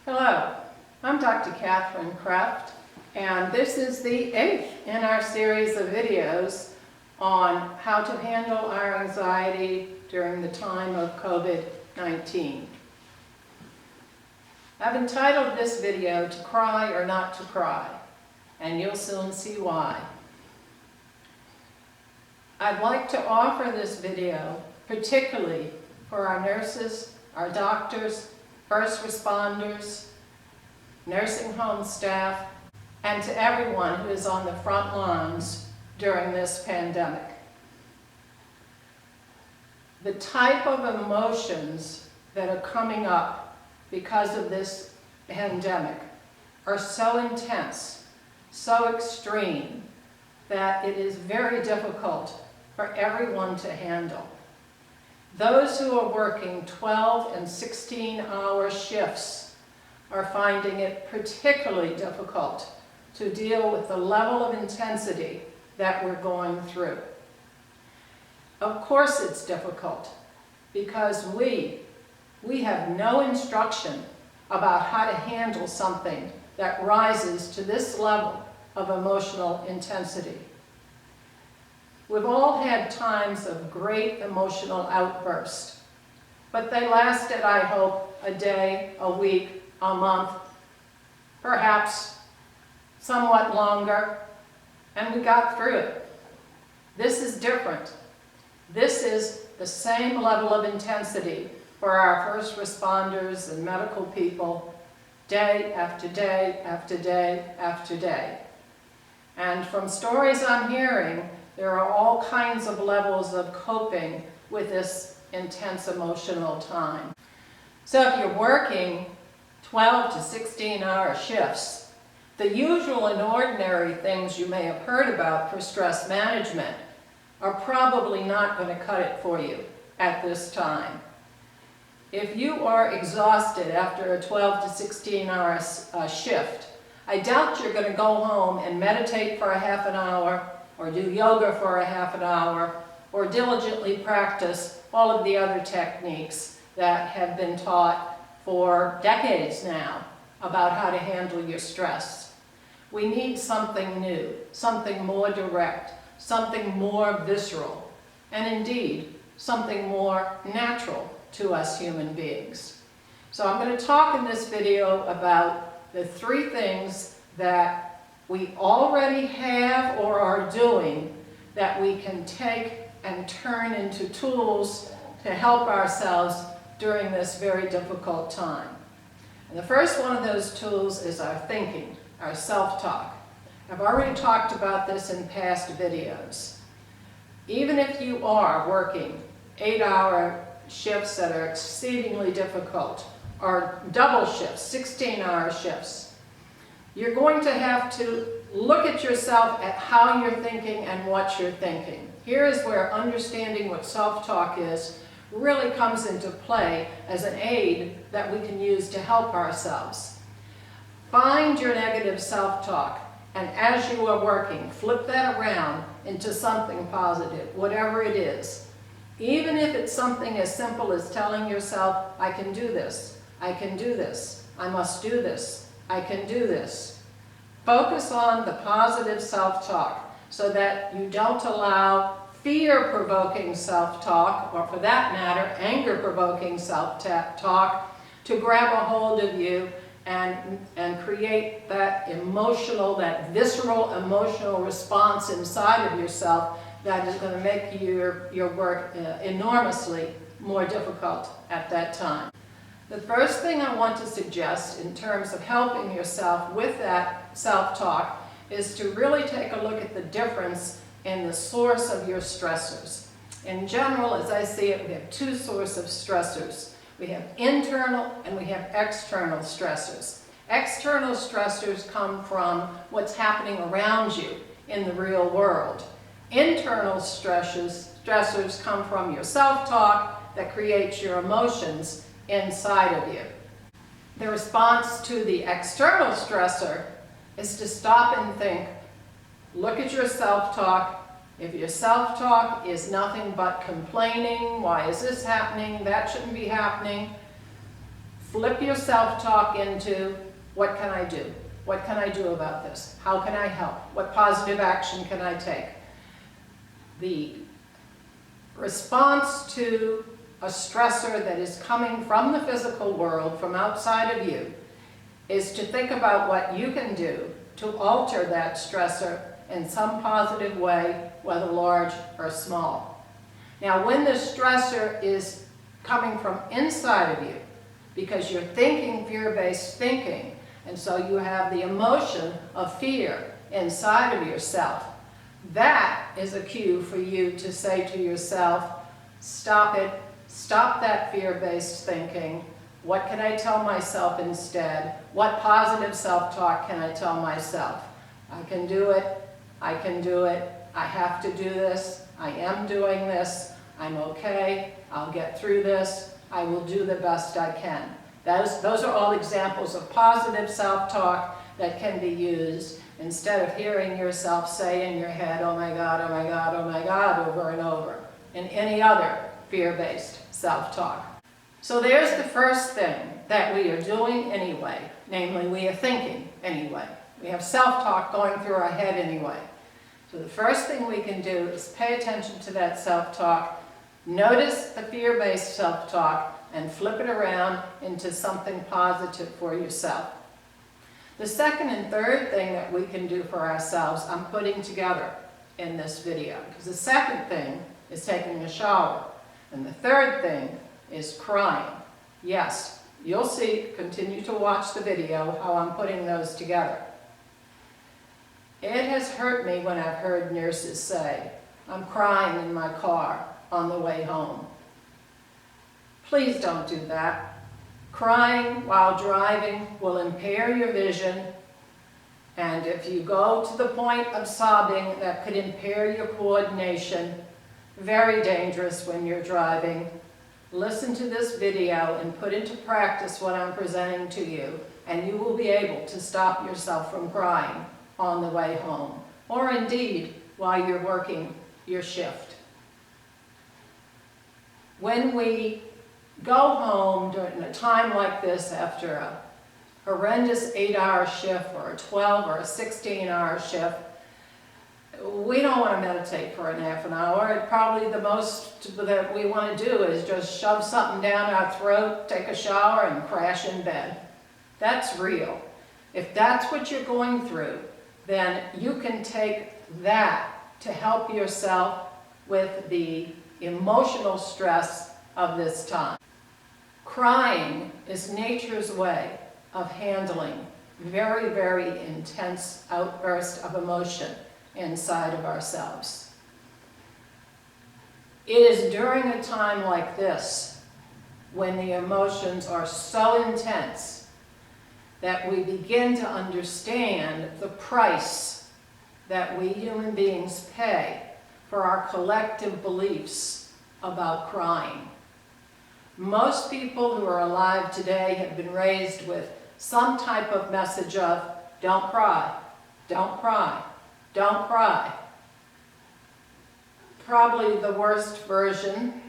Hello, I'm Dr. Katherine Krefft, and this is the 8th in our series of videos on how to handle our anxiety during the time of COVID-19. I've entitled this video "To Cry or Not to Cry," and you'll soon see why. I'd like to offer this video particularly for our nurses, our doctors, first responders, nursing home staff, and to everyone who is on the front lines during this pandemic. The type of emotions that are coming up because of this pandemic are so intense, so extreme, that it is very difficult for everyone to handle. Those who are working 12 and 16-hour shifts are finding it particularly difficult to deal with the level of intensity that we're going through. Of course it's difficult because we have no instruction about how to handle something that rises to this level of emotional intensity. We've all had times of great emotional outburst, but they lasted, I hope, a day, a week, a month, perhaps somewhat longer, and we got through it. This is different. This is the same level of intensity for our first responders and medical people, day after day after day after day. And from stories I'm hearing, there are all kinds of levels of coping with this intense emotional time. So if you're working 12 to 16-hour shifts, the usual and ordinary things you may have heard about for stress management are probably not going to cut it for you at this time. If you are exhausted after a 12 to 16-hour shift, I doubt you're going to go home and meditate for a half an hour, or do yoga for a half an hour, or diligently practice all of the other techniques that have been taught for decades now about how to handle your stress. We need something new, something more direct, something more visceral, and indeed, something more natural to us human beings. So I'm going to talk in this video about the 3 things that we already have or are doing that we can take and turn into tools to help ourselves during this very difficult time. And the first one of those tools is our thinking, our self-talk. I've already talked about this in past videos. Even if you are working 8-hour shifts that are exceedingly difficult, or double shifts, 16-hour shifts, you're going to have to look at yourself at how you're thinking and what you're thinking. Here is where understanding what self-talk is really comes into play as an aid that we can use to help ourselves. Find your negative self-talk, and as you are working, flip that around into something positive, whatever it is. Even if it's something as simple as telling yourself, I can do this, I can do this, I must do this, I can do this. Focus on the positive self-talk so that you don't allow fear-provoking self-talk, or for that matter, anger-provoking self-talk, to grab a hold of you and create that emotional, that visceral emotional response inside of yourself that is going to make your work enormously more difficult at that time. The first thing I want to suggest in terms of helping yourself with that self-talk is to really take a look at the difference in the source of your stressors. In general, as I see it, we have 2 sources of stressors. We have internal and we have external stressors. External stressors come from what's happening around you in the real world. Internal stressors come from your self-talk that creates your emotions inside of you. The response to the external stressor is to stop and think, look at your self-talk. If your self-talk is nothing but complaining, why is this happening, that shouldn't be happening, flip your self-talk into, what can I do? What can I do about this? How can I help? What positive action can I take? The response to a stressor that is coming from the physical world, from outside of you, is to think about what you can do to alter that stressor in some positive way, whether large or small. Now, when the stressor is coming from inside of you, because you're thinking fear-based thinking, and so you have the emotion of fear inside of yourself, that is a cue for you to say to yourself, stop it, stop that fear-based thinking. What can I tell myself instead? What positive self-talk can I tell myself? I can do it, I can do it, I have to do this, I am doing this, I'm okay, I'll get through this, I will do the best I can. Those are all examples of positive self-talk that can be used instead of hearing yourself say in your head, oh my God, oh my God, oh my God, over and over, and any other fear-based self-talk. So there's the first thing that we are doing anyway, namely we are thinking anyway. We have self-talk going through our head anyway. So the first thing we can do is pay attention to that self-talk, notice the fear-based self-talk, and flip it around into something positive for yourself. The second and third thing that we can do for ourselves, I'm putting together in this video. Because the second thing is taking a shower. And the third thing is crying. Yes, you'll see, continue to watch the video, how I'm putting those together. It has hurt me when I've heard nurses say, I'm crying in my car on the way home. Please don't do that. Crying while driving will impair your vision, and if you go to the point of sobbing, that could impair your coordination. Very dangerous when you're driving. Listen to this video and put into practice what I'm presenting to you, and you will be able to stop yourself from crying on the way home, or indeed while you're working your shift. When we go home during a time like this after a horrendous 8-hour shift or a 12 or a 16-hour shift, we don't want to meditate for a half an hour. Probably the most that we want to do is just shove something down our throat, take a shower, and crash in bed. That's real. If that's what you're going through, then you can take that to help yourself with the emotional stress of this time. Crying is nature's way of handling very, very intense outbursts of emotion inside of ourselves. It is during a time like this, when the emotions are so intense, that we begin to understand the price that we human beings pay for our collective beliefs about crying. Most people who are alive today have been raised with some type of message of, don't cry, don't cry, don't cry. Probably the worst version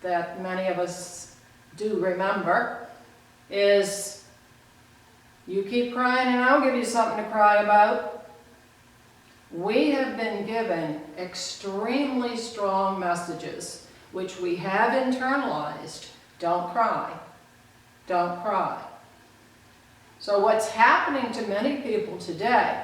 that many of us do remember is, you keep crying and I'll give you something to cry about. We have been given extremely strong messages which we have internalized. Don't cry, don't cry. So what's happening to many people today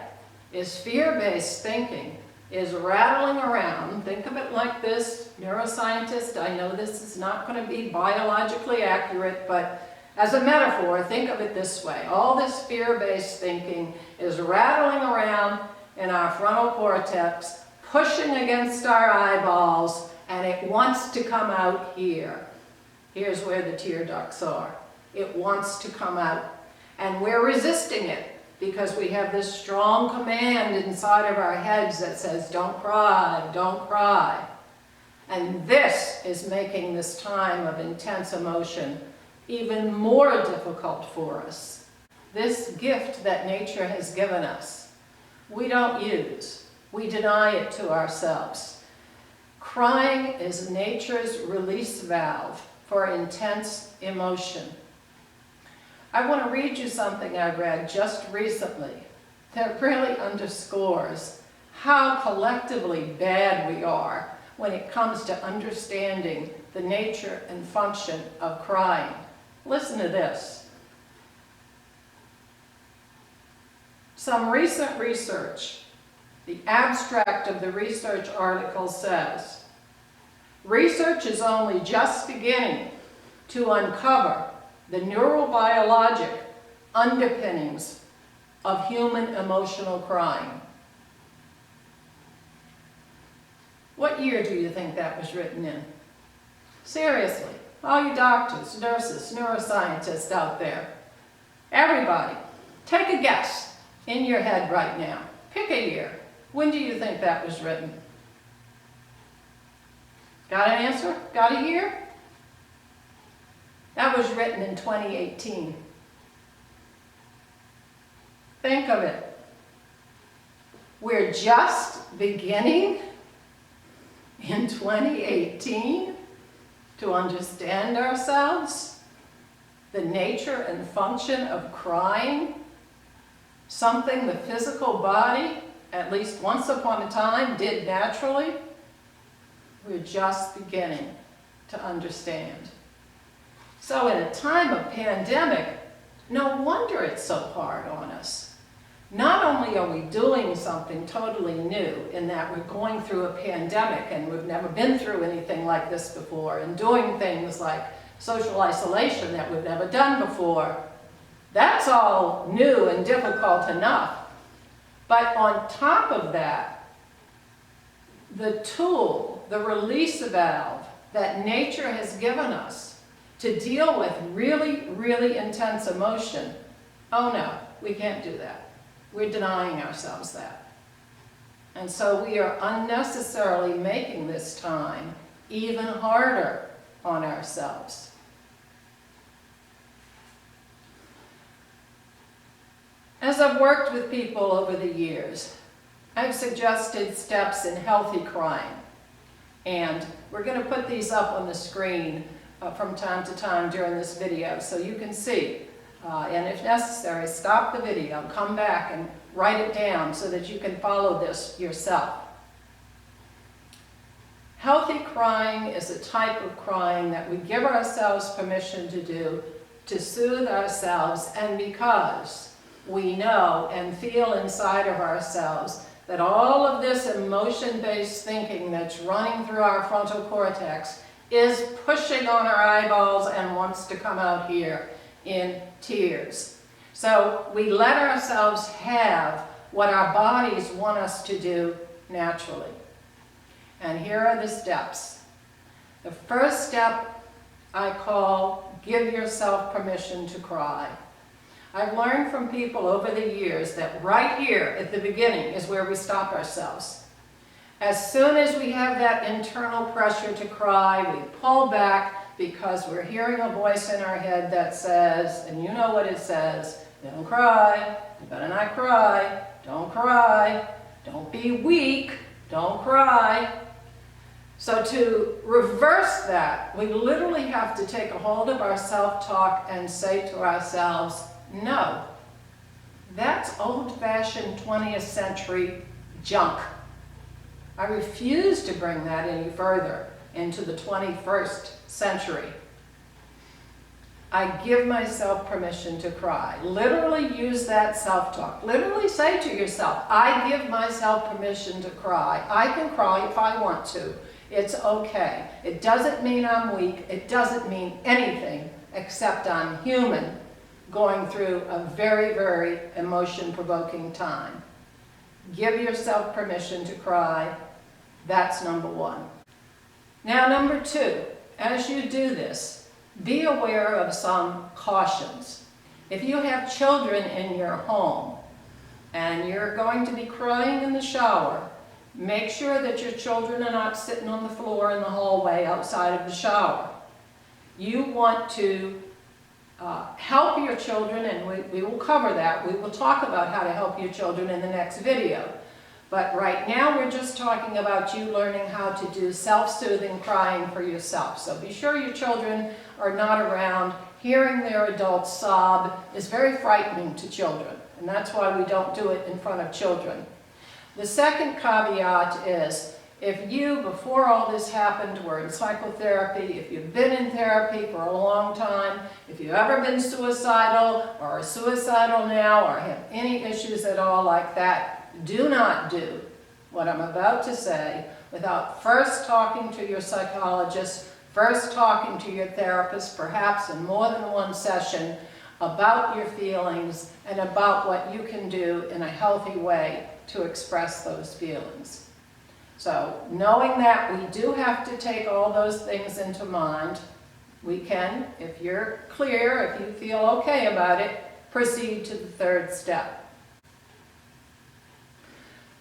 is fear-based thinking is rattling around. Think of it like this, neuroscientist, I know this is not going to be biologically accurate, but as a metaphor, think of it this way. All this fear-based thinking is rattling around in our frontal cortex, pushing against our eyeballs, and it wants to come out here. Here's where the tear ducts are. It wants to come out. And we're resisting it because we have this strong command inside of our heads that says, don't cry, don't cry. And this is making this time of intense emotion even more difficult for us. This gift that nature has given us, we don't use. We deny it to ourselves. Crying is nature's release valve for intense emotion. I want to read you something I read just recently that really underscores how collectively bad we are when it comes to understanding the nature and function of crying. Listen to this. Some recent research, the abstract of the research article says, research is only just beginning to uncover the neurobiologic underpinnings of human emotional crying. What year do you think that was written in? Seriously, all you doctors, nurses, neuroscientists out there, everybody, take a guess in your head right now. Pick a year. When do you think that was written? Got an answer? Got a year? That was written in 2018. Think of it. We're just beginning in 2018 to understand ourselves, the nature and function of crying, something the physical body, at least once upon a time, did naturally. We're just beginning to understand. So in a time of pandemic, no wonder it's so hard on us. Not only are we doing something totally new in that we're going through a pandemic and we've never been through anything like this before, and doing things like social isolation that we've never done before. That's all new and difficult enough. But on top of that, the tool, the release valve that nature has given us to deal with really, really intense emotion, oh no, we can't do that. We're denying ourselves that. And so we are unnecessarily making this time even harder on ourselves. As I've worked with people over the years, I've suggested steps in healthy crying. And we're going to put these up on the screen from time to time during this video so you can see. And if necessary, stop the video, come back and write it down so that you can follow this yourself. Healthy crying is a type of crying that we give ourselves permission to do to soothe ourselves, and because we know and feel inside of ourselves that all of this emotion-based thinking that's running through our frontal cortex is pushing on our eyeballs and wants to come out here in tears. So we let ourselves have what our bodies want us to do naturally. And here are the steps. The first step I call give yourself permission to cry. I've learned from people over the years that right here at the beginning is where we stop ourselves. As soon as we have that internal pressure to cry, we pull back because we're hearing a voice in our head that says, and you know what it says, don't cry, you better not cry, don't be weak, don't cry. So to reverse that, we literally have to take a hold of our self-talk and say to ourselves, no, that's old-fashioned 20th century junk. I refuse to bring that any further into the 21st century. I give myself permission to cry. Literally use that self-talk. Literally say to yourself, I give myself permission to cry. I can cry if I want to. It's okay. It doesn't mean I'm weak. It doesn't mean anything except I'm human going through a very, very emotion-provoking time. Give yourself permission to cry. That's number one. Now, number two, as you do this, be aware of some cautions. If you have children in your home and you're going to be crying in the shower, make sure that your children are not sitting on the floor in the hallway outside of the shower. You want to help your children, and we will cover that. We will talk about how to help your children in the next video. But right now we're just talking about you learning how to do self-soothing crying for yourself. So be sure your children are not around. Hearing their adults sob is very frightening to children, and that's why we don't do it in front of children. The second caveat is, if you, before all this happened, were in psychotherapy, if you've been in therapy for a long time, if you've ever been suicidal or are suicidal now or have any issues at all like that, do not do what I'm about to say without first talking to your psychologist, first talking to your therapist, perhaps in more than one session, about your feelings and about what you can do in a healthy way to express those feelings. So knowing that we do have to take all those things into mind, we can, if you're clear, if you feel okay about it, proceed to the third step.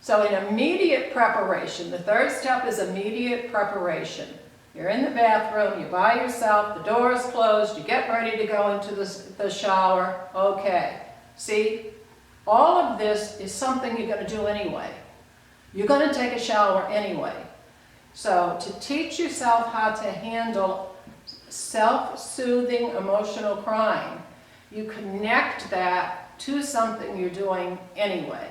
So in immediate preparation, the third step is immediate preparation. You're in the bathroom, you're by yourself, the door is closed, you get ready to go into the shower. Okay, see, all of this is something you're going to do anyway. You're going to take a shower anyway. So to teach yourself how to handle self-soothing emotional crying, you connect that to something you're doing anyway,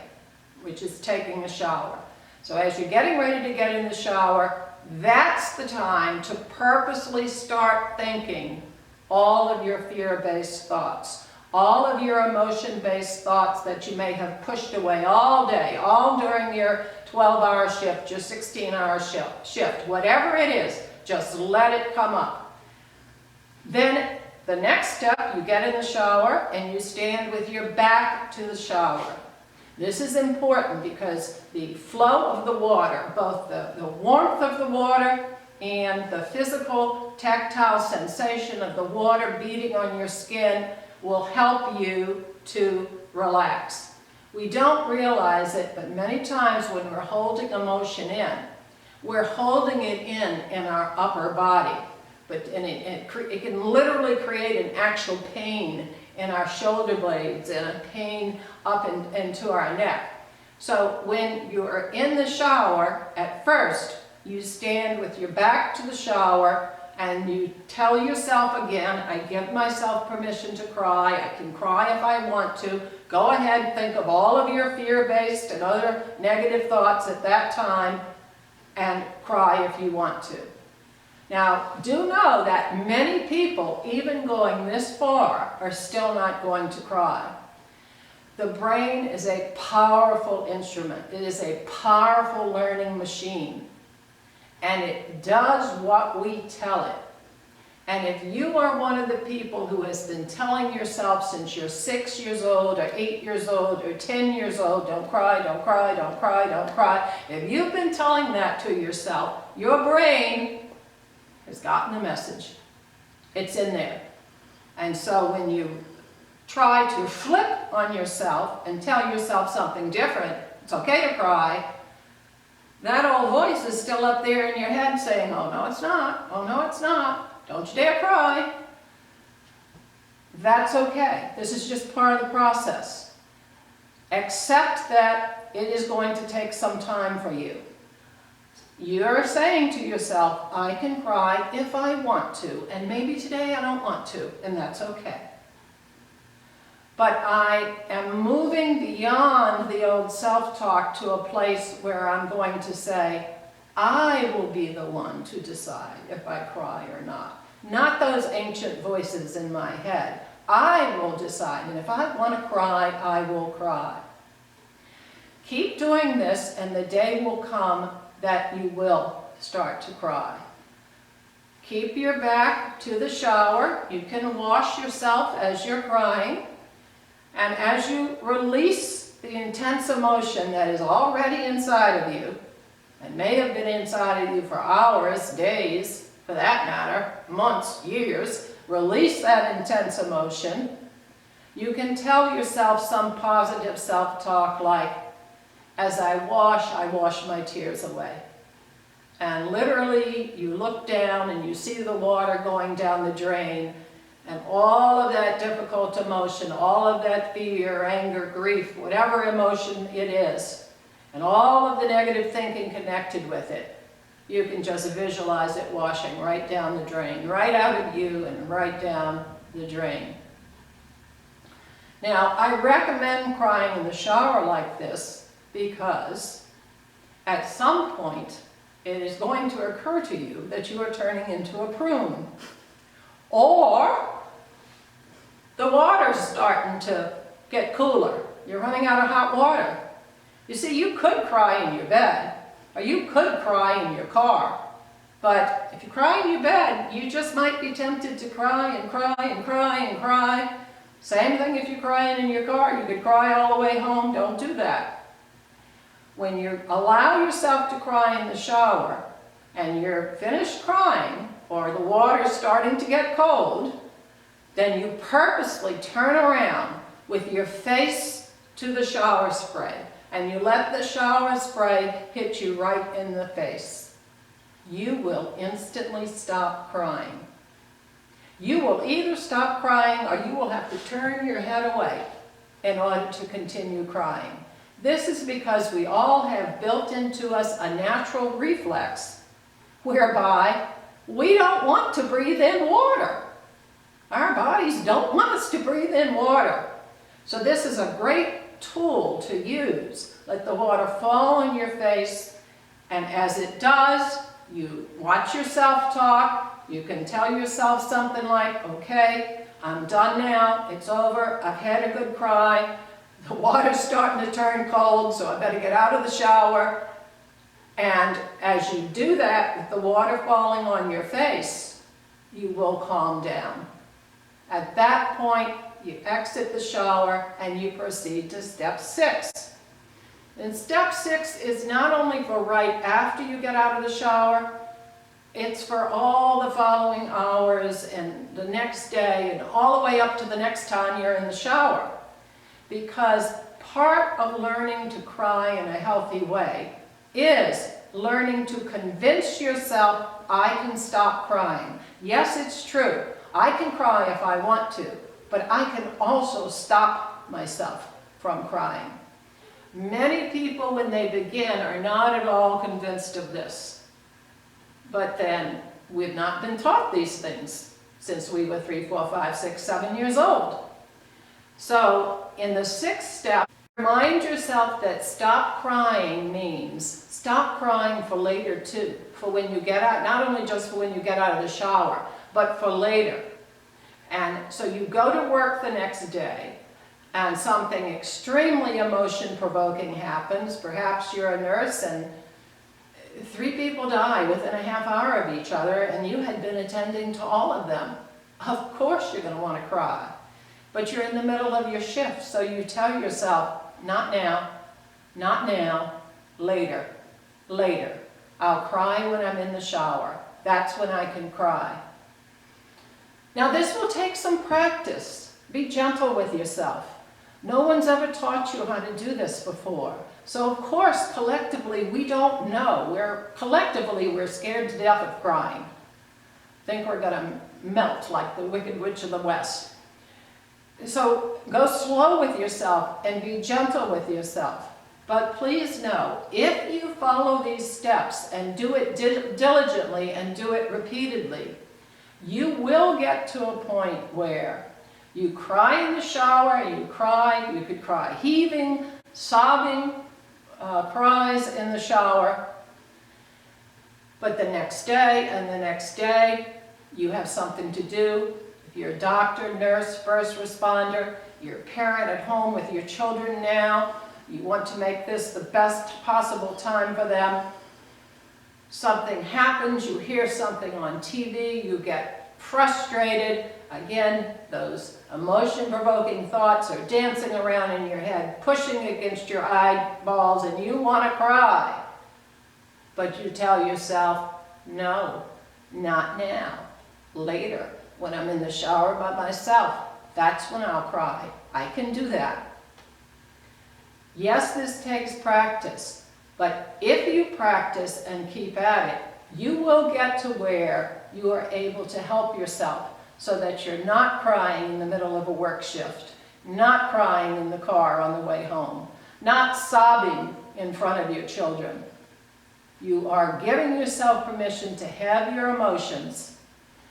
which is taking a shower. So as you're getting ready to get in the shower, that's the time to purposely start thinking all of your fear-based thoughts, all of your emotion-based thoughts that you may have pushed away all day, all during your 12-hour shift, your 16-hour shift, whatever it is, just let it come up. Then the next step, you get in the shower and you stand with your back to the shower. This is important because the flow of the water, both the warmth of the water and the physical tactile sensation of the water beating on your skin will help you to relax. We don't realize it, but many times when we're holding emotion in, we're holding it in our upper body. It can literally create an actual pain in our shoulder blades and a pain up into our neck. So when you're in the shower, at first, you stand with your back to the shower and you tell yourself again, I give myself permission to cry. I can cry if I want to. Go ahead, think of all of your fear-based and other negative thoughts at that time and cry if you want to. Now, do know that many people, even going this far, are still not going to cry. The brain is a powerful instrument. It is a powerful learning machine. And it does what we tell it. And if you are one of the people who has been telling yourself since you're 6 years old, or 8 years old, or 10 years old, don't cry, don't cry, don't cry, don't cry, if you've been telling that to yourself, your brain has gotten the message. It's in there. And so when you try to flip on yourself and tell yourself something different, it's okay to cry, that old voice is still up there in your head saying, oh no it's not, oh no it's not, don't you dare cry. That's okay. This is just part of the process. Accept that it is going to take some time for you. You're saying to yourself, I can cry if I want to, and maybe today I don't want to, and that's okay. But I am moving beyond the old self-talk to a place where I'm going to say, I will be the one to decide if I cry or not. Not those ancient voices in my head. I will decide, and if I want to cry, I will cry. Keep doing this, and the day will come that you will start to cry. Keep your back to the shower. You can wash yourself as you're crying. And as you release the intense emotion that is already inside of you, and may have been inside of you for hours, days, for that matter, months, years, release that intense emotion. You can tell yourself some positive self-talk like, as I wash my tears away. And literally, you look down and you see the water going down the drain, and all of that difficult emotion, all of that fear, anger, grief, whatever emotion it is and all of the negative thinking connected with it, you can just visualize it washing right down the drain, right out of you and right down the drain. Now, I recommend crying in the shower like this because at some point it is going to occur to you that you are turning into a prune. Or the water's starting to get cooler. You're running out of hot water. You see, you could cry in your bed, or you could cry in your car. But if you cry in your bed, you just might be tempted to cry and cry and cry and cry. Same thing if you're crying in your car. You could cry all the way home. Don't do that. When you allow yourself to cry in the shower and you're finished crying, or the water's starting to get cold, then you purposely turn around with your face to the shower spray, and you let the shower spray hit you right in the face. You will instantly stop crying. You will either stop crying or you will have to turn your head away in order to continue crying. This is because we all have built into us a natural reflex whereby we don't want to breathe in water. Our bodies don't want us to breathe in water. So this is a great tool to use. Let the water fall on your face, and as it does, you watch yourself talk. You can tell yourself something like, okay, I'm done now, it's over, I've had a good cry, the water's starting to turn cold, so I better get out of the shower. And as you do that, with the water falling on your face, you will calm down. At that point, you exit the shower and you proceed to step 6. And step 6 is not only for right after you get out of the shower, it's for all the following hours and the next day and all the way up to the next time you're in the shower. Because part of learning to cry in a healthy way is learning to convince yourself, I can stop crying. Yes, it's true. I can cry if I want to, but I can also stop myself from crying. Many people, when they begin, are not at all convinced of this. But then, we've not been taught these things since we were 3, 4, 5, 6, 7 years old. So, in the 6th step, remind yourself that stop crying means stop crying for later too. For when you get out, not only just for when you get out of the shower, but for later. And so you go to work the next day, and something extremely emotion-provoking happens. Perhaps you're a nurse and 3 people die within a half hour of each other, and you had been attending to all of them. Of course you're going to want to cry. But you're in the middle of your shift, so you tell yourself, not now, not now, later, later. I'll cry when I'm in the shower. That's when I can cry. Now this will take some practice. Be gentle with yourself. No one's ever taught you how to do this before. So of course, collectively, we don't know. Collectively, we're scared to death of crying. Think we're gonna melt like the Wicked Witch of the West. So go slow with yourself and be gentle with yourself. But please know, if you follow these steps and do it diligently and do it repeatedly, you will get to a point where you cry in the shower, you could cry heaving, sobbing cries in the shower. But the next day and the next day, you have something to do. If you're a doctor, nurse, first responder, you're a parent at home with your children now, you want to make this the best possible time for them. Something happens, you hear something on TV, you get frustrated. Again, those emotion-provoking thoughts are dancing around in your head, pushing against your eyeballs, and you want to cry. But you tell yourself, no, not now, later, when I'm in the shower by myself. That's when I'll cry. I can do that. Yes, this takes practice, but if you practice and keep at it, you will get to where you are able to help yourself so that you're not crying in the middle of a work shift, not crying in the car on the way home, not sobbing in front of your children. You are giving yourself permission to have your emotions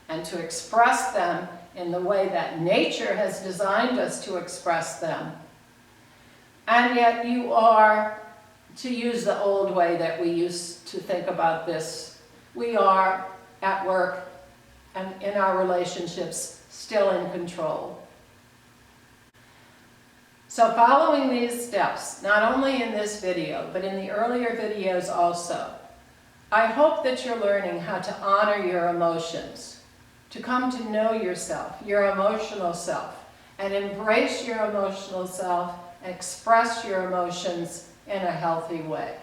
and to express them in the way that nature has designed us to express them. And yet you are, to use the old way that we used to think about this, we are at work and in our relationships still in control. So following these steps, not only in this video, but in the earlier videos also, I hope that you're learning how to honor your emotions, to come to know yourself, your emotional self, and embrace your emotional self and express your emotions in a healthy way.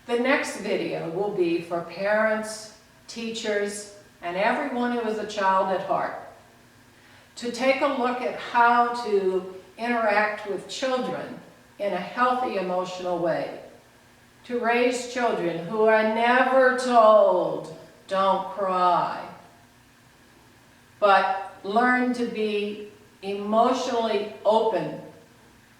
The next video will be for parents, teachers, and everyone who is a child at heart, to take a look at how to interact with children in a healthy emotional way, to raise children who are never told, don't cry, but learn to be emotionally open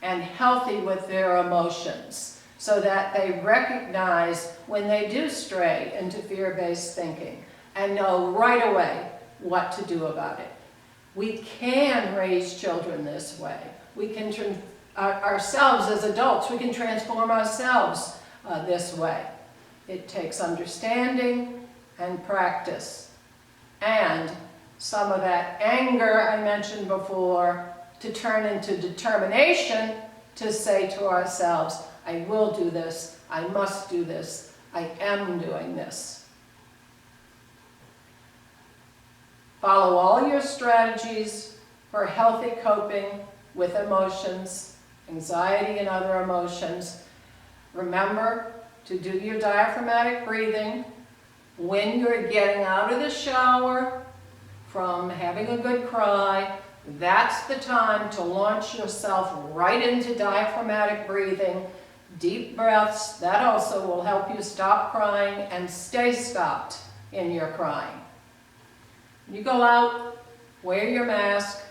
and healthy with their emotions so that they recognize when they do stray into fear-based thinking and know right away what to do about it. We can raise children this way. We can, ourselves as adults, we can transform ourselves this way. It takes understanding and practice, and some of that anger I mentioned before to turn into determination to say to ourselves, I will do this, I must do this, I am doing this. Follow all your strategies for healthy coping with emotions, anxiety and other emotions. Remember to do your diaphragmatic breathing when you're getting out of the shower from having a good cry. That's the time to launch yourself right into diaphragmatic breathing, deep breaths. That also will help you stop crying and stay stopped in your crying. You go out, wear your mask,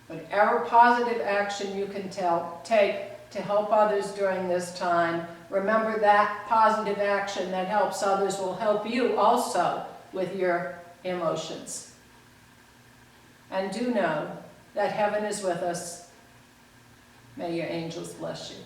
whatever positive action you can take to help others during this time. Remember that positive action that helps others will help you also with your emotions. And do know that heaven is with us. May your angels bless you.